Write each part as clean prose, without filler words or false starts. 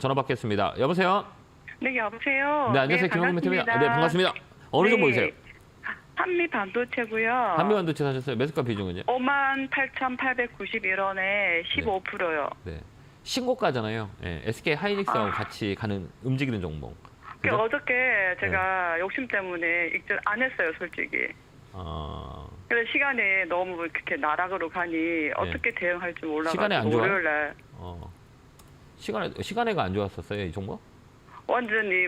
전화 받겠습니다. 여보세요? 네, 여보세요. 네, 안녕하세요. 김영민 팀입니다. 네, 반갑습니다. 어느 정도 보이세요? 한미 반도체고요. 한미 반도체 사셨어요? 매수가 비중은요? 58,891원에 15%요. 네. 신고가잖아요. 네, SK 하이닉스하고 같이 가는 움직이는 종목. 그죠? 어저께 제가 욕심 때문에 익절 안 했어요, 솔직히. 그래서 시간이 너무 그렇게 나락으로 가니 어떻게 대응할지 몰라가지고 시간에 안 좋아요? 월요일날 시간에가 안 좋았었어요, 이 종목? 완전히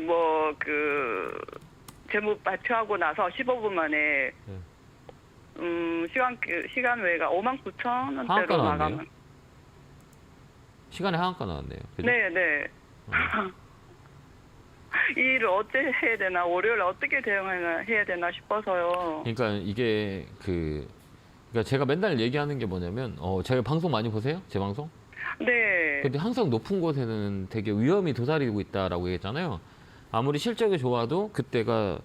재무 발표하고 나서 15분 만에 시간 외가 59,000원대로 하한가 나왔네요. 나가면. 시간에 하한가 나왔네요. 그죠? 네. 이 일을 어떻게 해야 되나, 월요일 어떻게 대응해야 되나 싶어서요. 그러니까 이게 그러니까 제가 맨날 얘기하는 게 뭐냐면 제가 방송 많이 보세요? 제 방송? 네. 근데 항상 높은 곳에는 되게 위험이 도사리고 있다라고 얘기했잖아요. 아무리 실적이 좋아도 그때가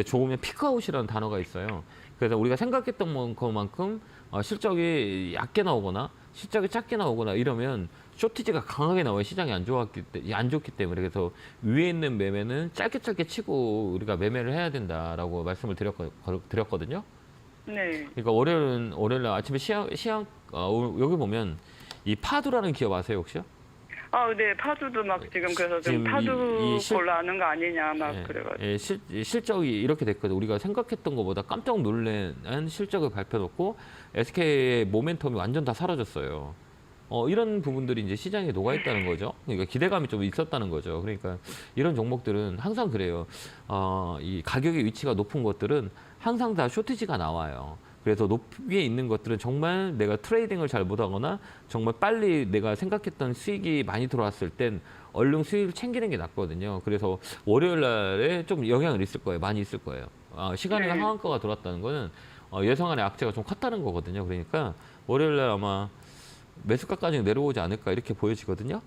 좋으면 피크아웃이라는 단어가 있어요. 그래서 우리가 생각했던 것만큼 실적이 얕게 나오거나 실적이 작게 나오거나 이러면 쇼티지가 강하게 나와요. 시장이 안 좋기 때문에. 그래서 위에 있는 매매는 짧게 치고 우리가 매매를 해야 된다라고 말씀을 드렸거든요. 네. 그러니까 월요일 아침에 여기 보면 이 파두라는 기업 아세요 혹시요? 네, 파주도 막 그래서 지금 파주 걸로 아는 거 아니냐 막 그래가지고. 실적이 이렇게 됐거든요. 우리가 생각했던 것보다 깜짝 놀란 실적을 발표했고 SK의 모멘텀이 완전 다 사라졌어요. 이런 부분들이 이제 시장에 녹아 있다는 거죠. 그러니까 기대감이 좀 있었다는 거죠. 그러니까 이런 종목들은 항상 그래요. 이 가격의 위치가 높은 것들은 항상 다 쇼티지가 나와요. 그래서 높게 있는 것들은 정말 내가 트레이딩을 잘 못하거나 정말 빨리 내가 생각했던 수익이 많이 들어왔을 땐 얼른 수익을 챙기는 게 낫거든요. 그래서 월요일 날에 좀 영향을 있을 거예요. 많이 있을 거예요. 시간에 하한가가 들어왔다는 거는 예상안의 악재가 좀 컸다는 거거든요. 그러니까 월요일 날 아마 매수가까지 내려오지 않을까 이렇게 보여지거든요.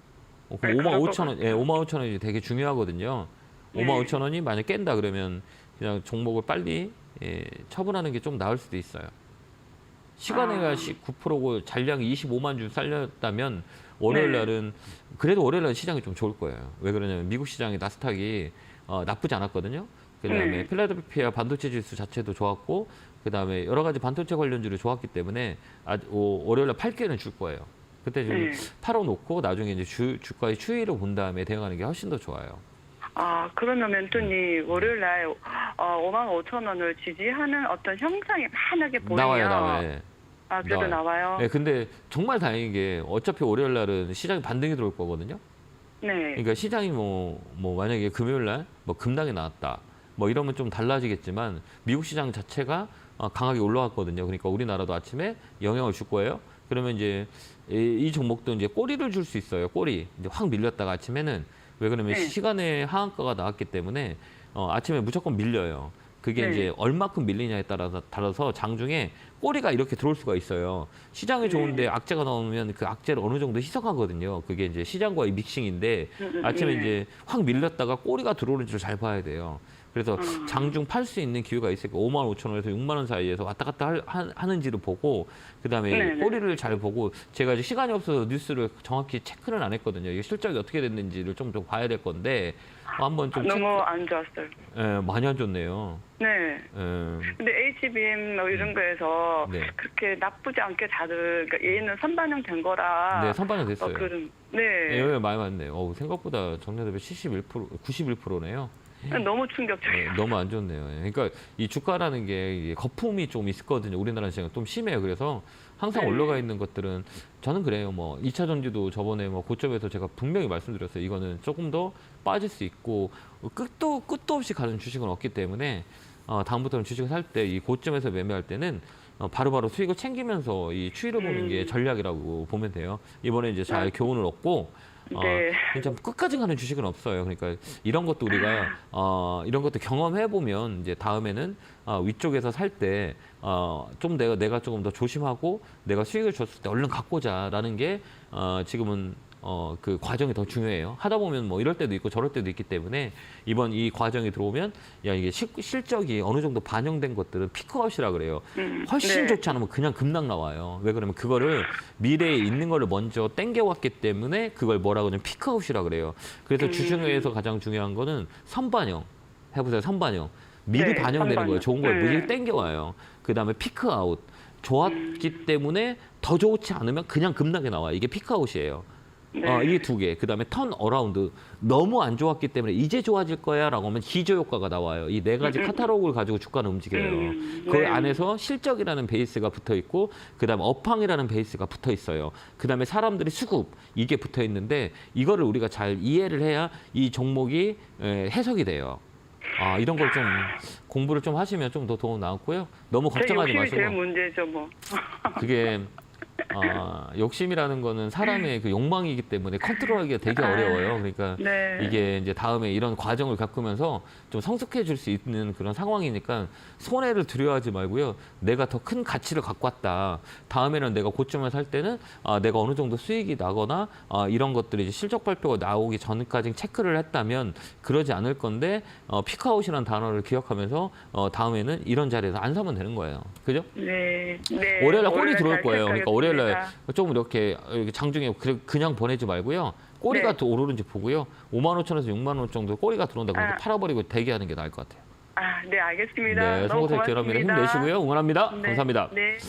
55,000원, 55,000원이 되게 중요하거든요. 55,000원이 만약 깬다 그러면 그냥 종목을 빨리 처분하는 게 좀 나을 수도 있어요. 시간에가 9%고 잔량이 25만 주 살렸다면 월요일 날은 그래도 월요일 날 시장이 좀 좋을 거예요. 왜 그러냐면 미국 시장의 나스닥이 나쁘지 않았거든요. 그다음에 필라델피아 반도체 지수 자체도 좋았고 그다음에 여러 가지 반도체 관련주를 좋았기 때문에 월요일 날 8개는 줄 거예요. 그때 좀 팔아놓고 나중에 이제 주가의 추이를 본 다음에 대응하는 게 훨씬 더 좋아요. 그러면 멘토님 월요일 날 55,000원을 지지하는 어떤 형상이 만약에 보이면 나와요. 그래도 나와요. 네, 근데 정말 다행인 게 어차피 월요일 날은 시장이 반등이 들어올 거거든요. 네. 그러니까 시장이 뭐 만약에 금요일 날 급락이 나왔다. 이러면 좀 달라지겠지만 미국 시장 자체가 강하게 올라왔거든요. 그러니까 우리나라도 아침에 영향을 줄 거예요. 그러면 이제 이 종목도 이제 꼬리를 줄 수 있어요. 꼬리. 이제 확 밀렸다가 아침에는 왜 그러면 시간에 하한가가 나왔기 때문에 아침에 무조건 밀려요. 그게 이제 얼마큼 밀리냐에 따라서 장중에 꼬리가 이렇게 들어올 수가 있어요. 시장이 좋은데 악재가 나오면 그 악재를 어느 정도 희석하거든요. 그게 이제 시장과의 믹싱인데 아침에 이제 확 밀렸다가 꼬리가 들어오는 줄 잘 봐야 돼요. 그래서 장중 팔 수 있는 기회가 있으니까 55,000원에서 6만 원 사이에서 왔다 갔다 하는지를 보고 그다음에 꼬리를 잘 보고 제가 이제 시간이 없어서 뉴스를 정확히 체크는 안 했거든요. 이게 실적이 어떻게 됐는지를 좀 봐야 될 건데 한번 좀 너무 안 좋았어요. 많이 안 좋네요. 네. 근데 HBM 이런 거에서 그렇게 나쁘지 않게 다들 그러니까 얘는 선반영 된 거라. 네, 선반영 됐어요. 네. 많이 맞네요. 생각보다 정례 대비 91%네요. 너무 충격적이에요. 너무 안 좋네요. 그러니까 이 주가라는 게 거품이 좀 있거든요. 우리나라 시장은 좀 심해요. 그래서 항상 올라가 있는 것들은 저는 그래요. 2차 전지도 저번에 고점에서 제가 분명히 말씀드렸어요. 이거는 조금 더 빠질 수 있고 끝도 없이 가는 주식은 없기 때문에 다음부터는 주식을 살 때 이 고점에서 매매할 때는 바로바로 수익을 챙기면서 이 추이를 보는 게 전략이라고 보면 돼요. 이번에 이제 잘 교훈을 얻고 진짜 끝까지 가는 주식은 없어요. 그러니까 이런 것도 우리가 이런 것도 경험해 보면 이제 다음에는 위쪽에서 살 때 좀 내가 조금 더 조심하고 내가 수익을 줬을 때 얼른 갖고자라는 게 지금은 그 과정이 더 중요해요. 하다 보면 뭐 이럴 때도 있고 저럴 때도 있기 때문에 이번 이 과정이 들어오면 야 이게 실적이 어느 정도 반영된 것들은 피크아웃이라 그래요. 훨씬 네. 좋지 않으면 그냥 급락 나와요. 왜 그러면 그거를 미래에 있는 거를 먼저 땡겨왔기 때문에 그걸 뭐라고 하냐면 피크아웃이라 그래요. 그래서 주중에서 가장 중요한 거는 선반영 해보세요. 선반영. 미리 네, 반영되는 선반영. 거예요. 좋은 걸 네. 미리 땡겨와요. 그다음에 피크아웃. 좋았기 때문에 더 좋지 않으면 그냥 급락이 나와요. 이게 피크아웃이에요. 네. 이게 두 개. 그다음에 턴 어라운드. 너무 안 좋았기 때문에 이제 좋아질 거야라고 하면 기저 효과가 나와요. 이 네 가지 카탈로그를 가지고 주가는 움직여요. 그 네. 안에서 실적이라는 베이스가 붙어 있고 그다음에 업황이라는 베이스가 붙어 있어요. 그다음에 사람들이 수급 이게 붙어 있는데 이거를 우리가 잘 이해를 해야 이 종목이 해석이 돼요. 이런 걸 좀 공부를 좀 하시면 좀 더 도움 나왔고요. 너무 제 걱정하지 욕심이 마시고. 제일 문제죠, 뭐. 그게 욕심이라는 거는 사람의 그 욕망이기 때문에 컨트롤하기가 되게 어려워요. 그러니까 네. 이게 이제 다음에 이런 과정을 겪으면서 좀 성숙해질 수 있는 그런 상황이니까 손해를 두려워하지 말고요. 내가 더 큰 가치를 갖고 왔다. 다음에는 내가 고점을 살 때는 내가 어느 정도 수익이 나거나 이런 것들이 이제 실적 발표가 나오기 전까지 체크를 했다면 그러지 않을 건데 피크아웃이라는 단어를 기억하면서 다음에는 이런 자리에서 안 사면 되는 거예요. 그죠? 네. 네. 월요일날 꼬리 들어올 잘 거예요. 그러니까 월요일날 체크하겠습니다. 좀 이렇게 장중에 그냥 보내지 말고요. 꼬리가 네. 더 오르는지 보고요. 55,000원에서 6만 원 정도 꼬리가 들어온다 그러면 팔아버리고 대기하는 게 나을 것 같아요. 네, 알겠습니다. 네, 너무 송호택 여러분 고맙습니다. 힘내시고요. 응원합니다. 네. 감사합니다. 네.